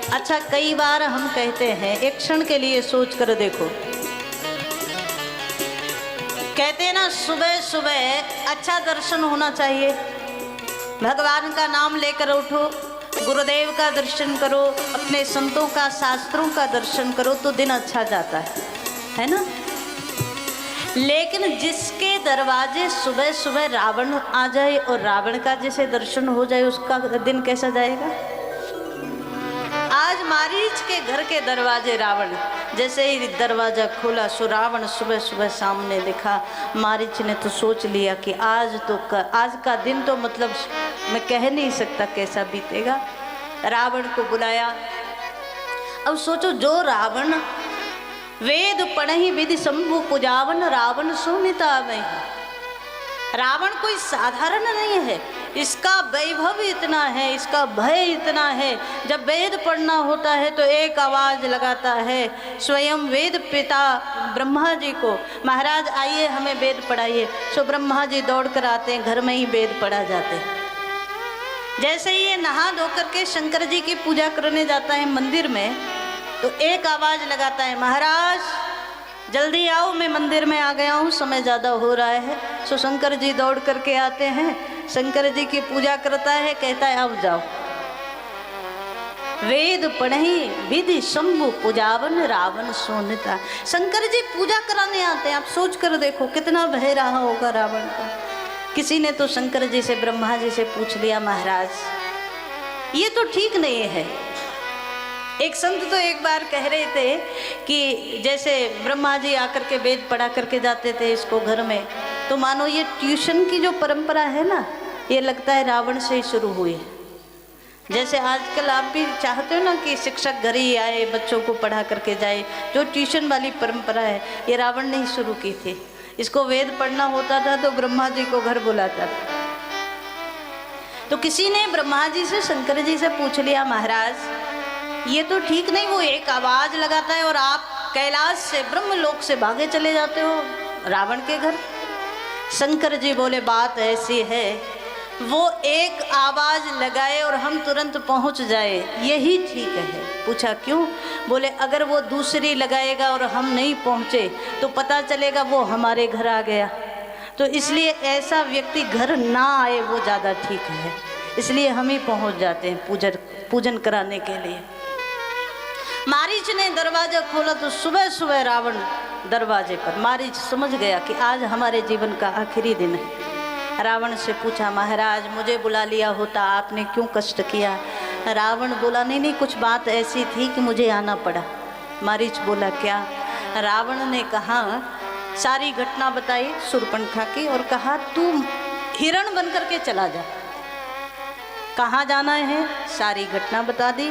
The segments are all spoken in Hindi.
अच्छा, कई बार हम कहते हैं, एक क्षण के लिए सोच कर देखो, कहते हैं ना सुबह सुबह अच्छा दर्शन होना चाहिए, भगवान का नाम लेकर उठो, गुरुदेव का दर्शन करो, अपने संतों का शास्त्रों का दर्शन करो तो दिन अच्छा जाता है ना। लेकिन जिसके दरवाजे सुबह सुबह रावण आ जाए और रावण का जैसे दर्शन हो जाए, उसका दिन कैसा जाएगा। आज मारीच के घर के दरवाजे रावण, जैसे ही दरवाजा खोला सो रावण सुबह सुबह सामने दिखा। मारीच ने तो सोच लिया कि आज का दिन तो मतलब मैं कह नहीं सकता कैसा बीतेगा। रावण को बुलाया। अब सोचो, जो रावण वेद पढ़हि विधि शंभु पुजावन, रावण सुनिता में। रावण कोई साधारण नहीं है, इसका वैभव इतना है, इसका भय इतना है। जब वेद पढ़ना होता है तो एक आवाज लगाता है, स्वयं वेद पिता ब्रह्मा जी को, महाराज आइए हमें वेद पढ़ाइए। सो ब्रह्मा जी दौड़ कर आते हैं, घर में ही वेद पढ़ा जाते हैं। जैसे ही ये नहा धोकर के शंकर जी की पूजा करने जाता है मंदिर में, तो एक आवाज लगाता है, महाराज जल्दी आओ, मैं मंदिर में आ गया हूँ, समय ज़्यादा हो रहा है। सो शंकर जी दौड़ करके आते हैं, शंकर जी की पूजा करता है, कहता है अब जाओ। वेद पढ़हि विधि शंभु पुजावन, रावण सोनिता। शंकर जी पूजा कराने आते हैं। आप सोच कर देखो कितना भय रहा होगा रावण का। किसी ने तो शंकर जी से, ब्रह्मा जी से पूछ लिया, महाराज ये तो ठीक नहीं है। एक संत तो एक बार कह रहे थे कि जैसे ब्रह्मा जी आकर के वेद पढ़ा करके जाते थे इसको घर में, तो मानो ये ट्यूशन की जो परंपरा है ना, ये लगता है रावण से ही शुरू हुई है। जैसे आजकल आप भी चाहते हो ना कि शिक्षक घर ही आए, बच्चों को पढ़ा करके जाए, जो ट्यूशन वाली परंपरा है ये रावण ने ही शुरू की थी। इसको वेद पढ़ना होता था तो ब्रह्मा जी को घर बुलाता था। तो किसी ने ब्रह्मा जी से, शंकर जी से पूछ लिया, महाराज ये तो ठीक नहीं, वो एक आवाज लगाता है और आप कैलाश से, ब्रह्मलोक से भागे चले जाते हो रावण के घर। शंकर जी बोले, बात ऐसी है, वो एक आवाज लगाए और हम तुरंत पहुंच जाए, यही ठीक है। पूछा क्यों? बोले अगर वो दूसरी लगाएगा और हम नहीं पहुंचे तो पता चलेगा वो हमारे घर आ गया, तो इसलिए ऐसा व्यक्ति घर ना आए वो ज़्यादा ठीक है, इसलिए हम ही पहुंच जाते हैं पूजन कराने के लिए। मारीच ने दरवाजा खोला तो सुबह सुबह रावण दरवाजे पर। मारीच समझ गया कि आज हमारे जीवन का आखिरी दिन है। रावण से पूछा, महाराज मुझे बुला लिया होता, आपने क्यों कष्ट किया? रावण बोला, नहीं कुछ बात ऐसी थी कि मुझे आना पड़ा। मारीच बोला, क्या? रावण ने कहा, सारी घटना बताई शूर्पणखा की और कहा तू हिरण बन करके चला जा। कहाँ जाना है? सारी घटना बता दी।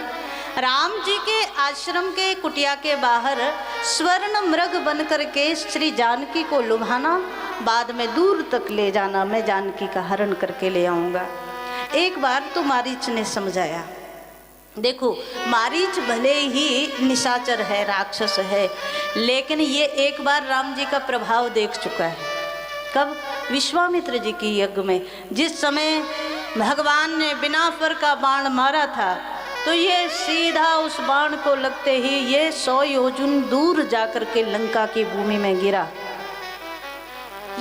राम जी के आश्रम के कुटिया के बाहर स्वर्ण मृग बन करके श्री जानकी को लुभाना, बाद में दूर तक ले जाना, मैं जानकी का हरण करके ले आऊँगा। एक बार तो मारीच ने समझाया। देखो मारीच भले ही निशाचर है, राक्षस है, लेकिन ये एक बार राम जी का प्रभाव देख चुका है। कब? विश्वामित्र जी की यज्ञ में। जिस समय भगवान ने बिना फर का बाण मारा था तो ये सीधा उस बाण को लगते ही ये 100 योजन दूर जाकर के लंका की भूमि में गिरा।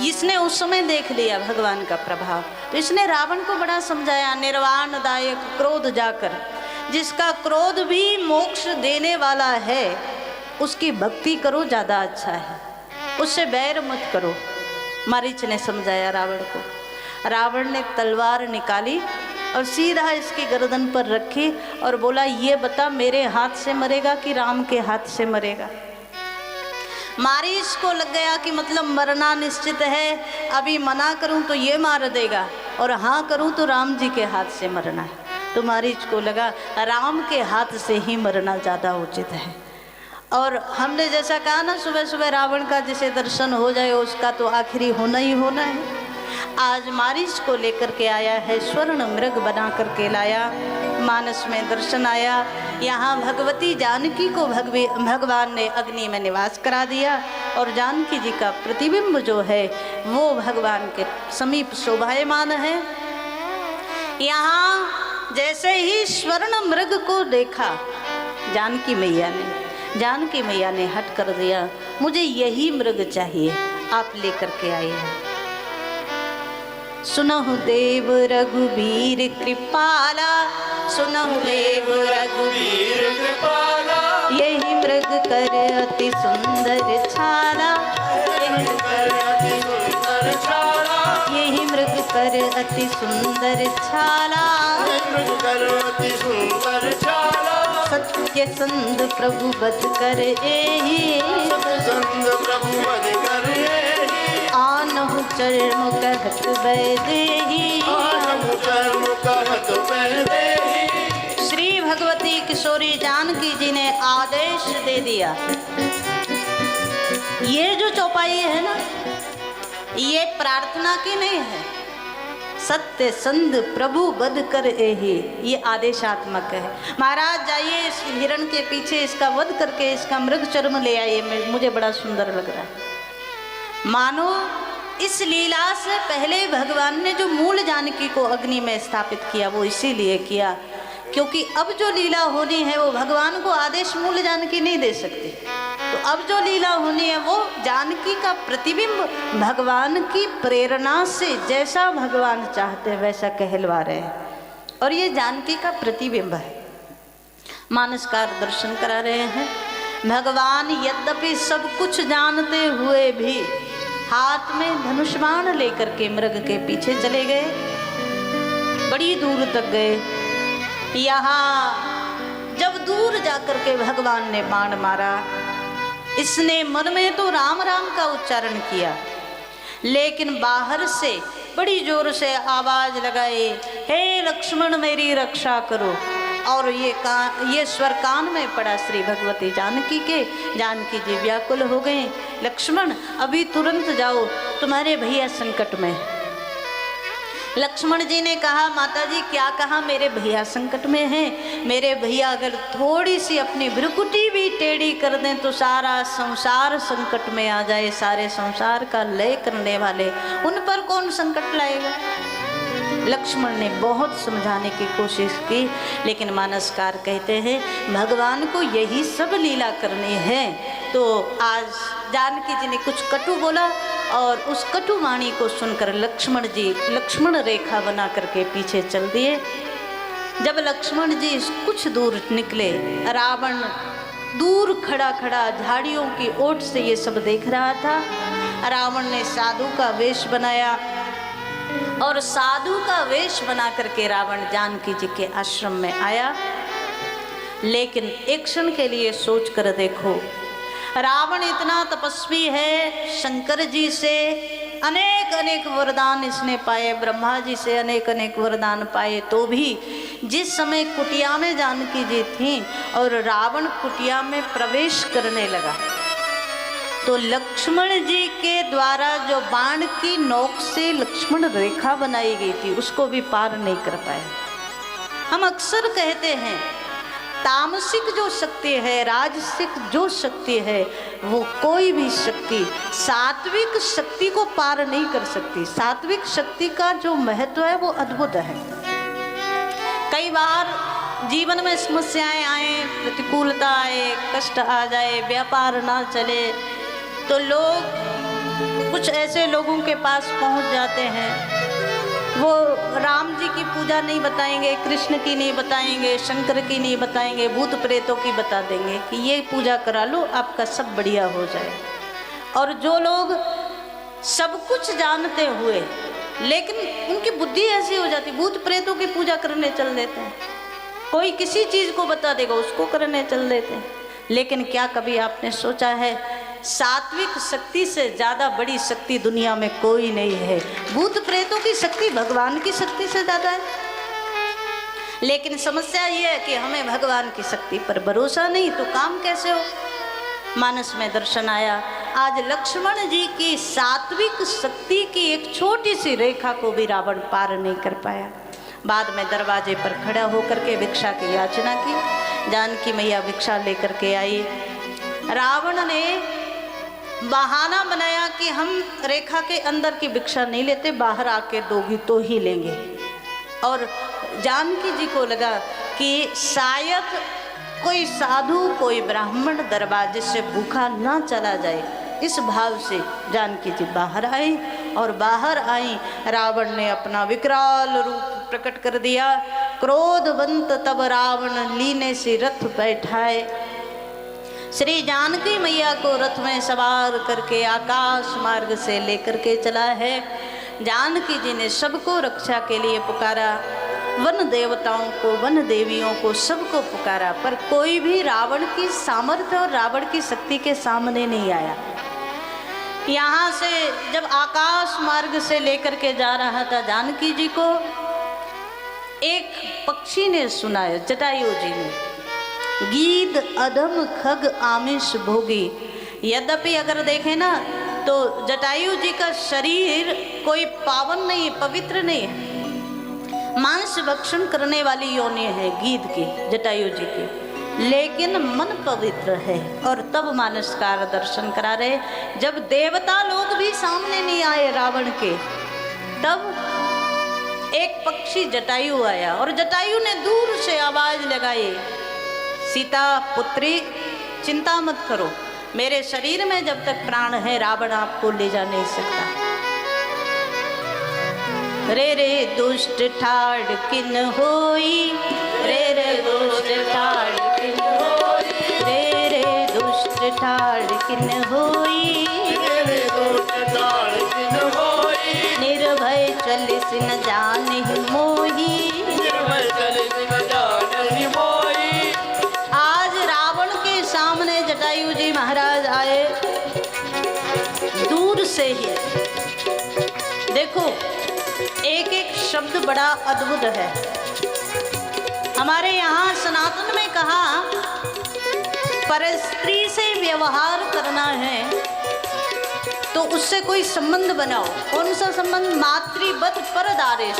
इसने उस समय देख लिया भगवान का प्रभाव, तो इसने रावण को बड़ा समझाया, निर्वाणदायक क्रोध जाकर, जिसका क्रोध भी मोक्ष देने वाला है उसकी भक्ति करो, ज़्यादा अच्छा है, उससे बैर मत करो। मारीच ने समझाया रावण को। रावण ने तलवार निकाली और सीधा इसकी गर्दन पर रखी और बोला, ये बता मेरे हाथ से मरेगा कि राम के हाथ से मरेगा? मारीच को लग गया कि मतलब मरना निश्चित है, अभी मना करूं तो ये मार देगा और हाँ करूं तो राम जी के हाथ से मरना है। तो मारीच को लगा राम के हाथ से ही मरना ज़्यादा उचित है। और हमने जैसा कहा ना, सुबह सुबह रावण का जिसे दर्शन हो जाए उसका तो आखिरी होना ही होना है। आज मारीच को लेकर के आया है, स्वर्ण मृग बना करके लाया, मानस में दर्शन आया। यहाँ भगवती जानकी को भगवान ने अग्नि में निवास करा दिया और जानकी जी का प्रतिबिंब जो है वो भगवान के समीप शोभायमान है। यहाँ जैसे ही स्वर्ण मृग को देखा जानकी मैया ने हट कर दिया, मुझे यही मृग चाहिए, आप लेकर के आए हैं। सुनहु देव रघुबीर कृपाला, सुनहु देव रघुबीर कृपाला, यही मृग कर अति सुंदर छाला, यही मृग कर अति सुंदर छाला, सत्य संध प्रभु बध कर एहि, आनहु चरण कहत बैदेहि। श्री भगवती किशोरी जानकी जी ने आदेश दे दिया, ये जो चौपाई है ना, ये प्रार्थना की नहीं है, सत्य संध प्रभु वध कर एहि, ये आदेशात्मक है। महाराज जाइए इस हिरण के पीछे इसका वध करके इसका मृग चर्म ले आइए, मुझे बड़ा सुंदर लग रहा है। मानो इस लीला से पहले भगवान ने जो मूल जानकी को अग्नि में स्थापित किया वो इसीलिए किया क्योंकि अब जो लीला होनी है वो भगवान को आदेश मूल जानकी नहीं दे सकती। तो अब जो लीला होनी है वो जानकी का प्रतिबिंब भगवान की प्रेरणा से जैसा भगवान चाहते हैं वैसा कहलवा रहे हैं, और ये जानकी का प्रतिबिंब है। मानसकार दर्शन करा रहे हैं। भगवान यद्यपि सब कुछ जानते हुए भी हाथ में धनुष बाण लेकर के मृग के पीछे चले गए, बड़ी दूर तक गए। यहाँ जब दूर जाकर के भगवान ने बाण मारा, इसने मन में तो राम राम का उच्चारण किया, लेकिन बाहर से बड़ी जोर से आवाज लगाई, हे लक्ष्मण मेरी रक्षा करो। और ये स्वर कान में पड़ा श्री भगवती जानकी के। जानकी जी व्याकुल हो गए, लक्ष्मण अभी तुरंत जाओ, तुम्हारे भैया संकट में। लक्ष्मण जी ने कहा, माता जी क्या कहा, मेरे भैया संकट में हैं। मेरे भैया अगर थोड़ी सी अपनी भ्रुकुटी भी टेढ़ी कर दें तो सारा संसार संकट में आ जाए, सारे संसार का लय करने वाले, उन पर कौन संकट लाएगा। लक्ष्मण ने बहुत समझाने की कोशिश की, लेकिन मानसकार कहते हैं भगवान को यही सब लीला करनी है। तो आज जानकी जी ने कुछ कटु बोला और उस कटु वाणी को सुनकर लक्ष्मण जी लक्ष्मण रेखा बना करके पीछे चल दिए। जब लक्ष्मण जी कुछ दूर निकले, रावण दूर खड़ा खड़ा झाड़ियों की ओट से ये सब देख रहा था। रावण ने साधु का वेश बनाया और साधु का वेश बना करके रावण जानकी जी के आश्रम में आया। लेकिन एक क्षण के लिए सोच कर देखो, रावण इतना तपस्वी है, शंकर जी से अनेक अनेक वरदान इसने पाए, ब्रह्मा जी से अनेक अनेक वरदान पाए, तो भी जिस समय कुटिया में जानकी जी थी और रावण कुटिया में प्रवेश करने लगा तो लक्ष्मण जी के द्वारा जो बाण की नोक से लक्ष्मण रेखा बनाई गई थी उसको भी पार नहीं कर पाए। हम अक्सर कहते हैं तामसिक जो शक्ति है, राजसिक जो शक्ति है, वो कोई भी शक्ति सात्विक शक्ति को पार नहीं कर सकती। सात्विक शक्ति का जो महत्व है वो अद्भुत है। कई बार जीवन में समस्याएं आए, प्रतिकूलता आए, कष्ट आ जाए, व्यापार ना चले, तो लोग कुछ ऐसे लोगों के पास पहुंच जाते हैं, वो राम जी की पूजा नहीं बताएंगे, कृष्ण की नहीं बताएंगे, शंकर की नहीं बताएंगे, भूत प्रेतों की बता देंगे कि ये पूजा करा लो आपका सब बढ़िया हो जाए। और जो लोग सब कुछ जानते हुए लेकिन उनकी बुद्धि ऐसी हो जाती, भूत प्रेतों की पूजा करने चल देते हैं, कोई किसी चीज़ को बता देगा उसको करने चल देते हैं। लेकिन क्या कभी आपने सोचा है सात्विक शक्ति से ज़्यादा बड़ी शक्ति दुनिया में कोई नहीं है। भूत प्रेतों की शक्ति भगवान की शक्ति से ज़्यादा है। लेकिन समस्या ये है कि हमें भगवान की शक्ति पर भरोसा नहीं, तो काम कैसे हो। मानस में दर्शन आया, आज लक्ष्मण जी की सात्विक शक्ति की एक छोटी सी रेखा को भी रावण पार नहीं कर पाया। बाद में दरवाजे पर खड़ा होकर के भिक्षा की याचना की। जानकी मैया भिक्षा लेकर के आई। रावण ने बहाना बनाया कि हम रेखा के अंदर की भिक्षा नहीं लेते, बाहर आके दोगी तो ही लेंगे। और जानकी जी को लगा कि शायद कोई साधु कोई ब्राह्मण दरवाजे से भूखा ना चला जाए, इस भाव से जानकी जी बाहर आई। और बाहर आई, रावण ने अपना विकराल रूप प्रकट कर दिया। क्रोधवंत तब रावण लीने से रथ बैठाए, श्री जानकी मैया को रथ में सवार करके आकाश मार्ग से लेकर के चला है। जानकी जी ने सबको रक्षा के लिए पुकारा, वन देवताओं को, वन देवियों को, सबको पुकारा, पर कोई भी रावण की सामर्थ्य और रावण की शक्ति के सामने नहीं आया। यहाँ से जब आकाश मार्ग से लेकर के जा रहा था जानकी जी को, एक पक्षी ने सुनाया, जटायु जी ने, गीत अधम खग आमिष भोगी। यद्यपि अगर देखें ना तो जटायु जी का शरीर कोई पावन नहीं, पवित्र नहीं है, मांस भक्षण करने वाली योनि है गीध की, जटायु जी की, लेकिन मन पवित्र है। और तब मानसकार दर्शन करा रहे, जब देवता लोग भी सामने नहीं आए रावण के, तब एक पक्षी जटायु आया और जटायु ने दूर से आवाज लगाई, सीता पुत्री चिंता मत करो, मेरे शरीर में जब तक प्राण है रावण आपको ले जा नहीं सकता। रे रे दुष्ट ठाड़ किन होई, रे रे दुष्ट ठाड़ किन होई, रे रे दुष्ट ठाड़ किन होई, रे रे दुष्ट ठाड़ किन होई, निर्भय चलिस न जानहि मोही, निर्भय चलिस न जानहि मोही। आज रावण के सामने जटायु जी महाराज आए, दूर से ही देखो एक एक शब्द बड़ा अद्भुत है। हमारे यहाँ सनातन में कहा, पर स्त्री से व्यवहार करना है तो उससे कोई संबंध बनाओ। कौन सा संबंध? मातृवत परदारेश।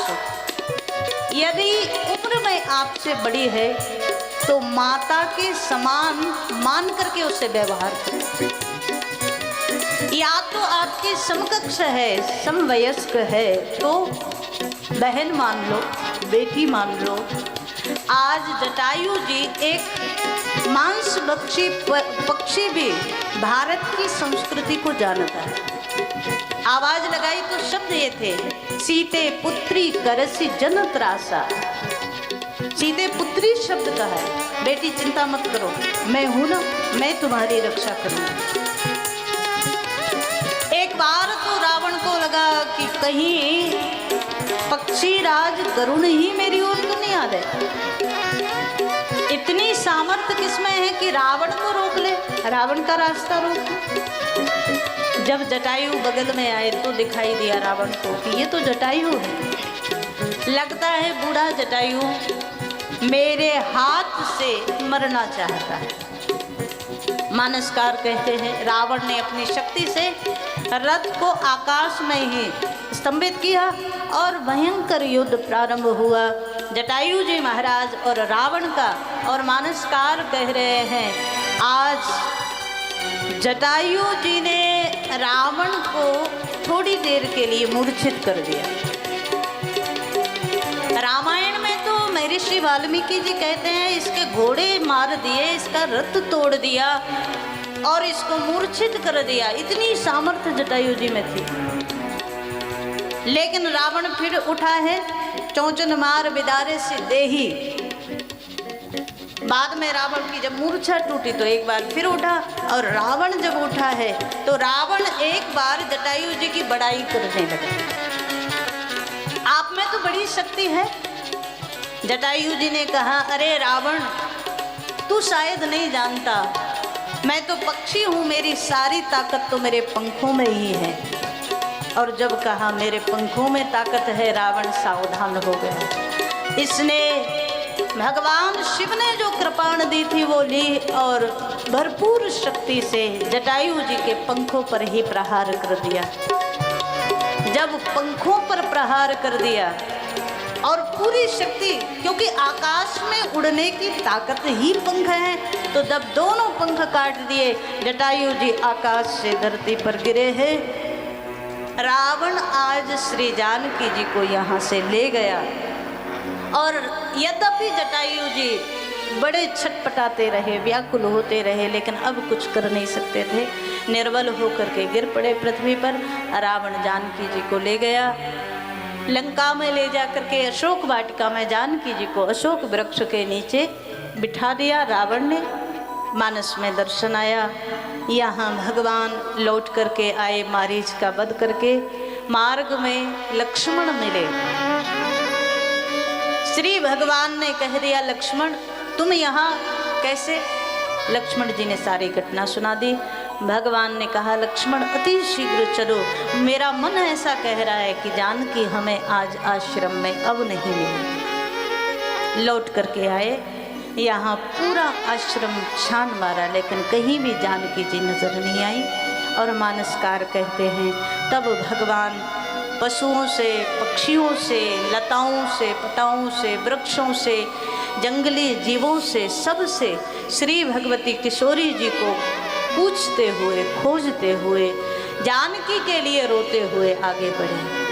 यदि उम्र में आपसे बड़ी है तो माता के समान मान करके उससे व्यवहार करें। या तो आपकी समकक्ष है, समवयस्क है तो बहन मान लो, बेटी मान लो। आज जटायु जी एक मांस भक्षी पक्षी भी भारत की संस्कृति को जानता है। आवाज लगाई तो शब्द ये थे, सीते पुत्री करसी जन त्रासा। सीते पुत्री शब्द का है, बेटी चिंता मत करो, मैं हूं ना, मैं तुम्हारी रक्षा करूंगी। एक बार तो रावण को लगा कि कहीं पक्षी राज गरुण ही मेरी ओर तो नहीं आ रहे। इतनी सामर्थ्य किसमें है कि रावण को रोक ले, रावण का रास्ता रोक ले। जब जटायु बगल में आए तो दिखाई दिया रावण को कि ये तो जटायु है। लगता है बूढ़ा जटायु मेरे हाथ से मरना चाहता है। मानसकार कहते हैं रावण ने अपनी शक्ति से रथ को आकाश में ही स्तंभित किया और भयंकर युद्ध प्रारंभ हुआ जटायु जी महाराज और रावण का। और मानसकार कह रहे हैं आज जटायु जी ने रावण को थोड़ी देर के लिए मूर्छित कर दिया। रामायण में तो महर्षि वाल्मीकि जी कहते हैं इसके घोड़े मार दिए, इसका रथ तोड़ दिया और इसको मूर्छित कर दिया। इतनी सामर्थ्य जटायु जी में थी। लेकिन रावण फिर उठा है, चौचन मार बिदारे से देही। बाद में रावण की जब मूर्छा टूटी तो एक बार फिर उठा, और रावण जब उठा है तो रावण एक बार जटायु जी की बड़ाई करने लगा। आप में तो बड़ी शक्ति है। जटायु जी ने कहा, अरे रावण तू शायद नहीं जानता, मैं तो पक्षी हूँ, मेरी सारी ताकत तो मेरे पंखों में ही है। और जब कहा मेरे पंखों में ताकत है, रावण सावधान हो गया। इसने भगवान शिव ने जो कृपाण दी थी वो ली और भरपूर शक्ति से जटायु जी के पंखों पर ही प्रहार कर दिया। जब पंखों पर प्रहार कर दिया और पूरी शक्ति, क्योंकि आकाश में उड़ने की ताकत ही पंख है, तो जब दोनों पंख काट दिए जटायु जी आकाश से धरती पर गिरे हैं। रावण आज श्री जानकी जी को यहाँ से ले गया। और यद्यपि जटायु जी बड़े छटपटाते रहे, व्याकुल होते रहे, लेकिन अब कुछ कर नहीं सकते थे। निर्बल होकर के गिर पड़े पृथ्वी पर। रावण जानकी जी को ले गया, लंका में ले जा करके अशोक वाटिका में जानकी जी को अशोक वृक्ष के नीचे बिठा दिया रावण ने। मानस में दर्शन आया, यहाँ भगवान लौट करके आए मारीच का वध करके। मार्ग में लक्ष्मण मिले, श्री भगवान ने कह दिया लक्ष्मण तुम यहाँ कैसे? लक्ष्मण जी ने सारी घटना सुना दी। भगवान ने कहा लक्ष्मण अति शीघ्र चलो, मेरा मन ऐसा कह रहा है कि जानकी हमें आज आश्रम में अब नहीं मिली। लौट करके आए, यहाँ पूरा आश्रम छान मारा, लेकिन कहीं भी जानकी जी नजर नहीं आई। और मानसकार कहते हैं तब भगवान पशुओं से, पक्षियों से, लताओं से, पताओं से, वृक्षों से, जंगली जीवों से, सबसे श्री भगवती किशोरी जी को पूछते हुए, खोजते हुए, जानकी के लिए रोते हुए आगे बढ़े।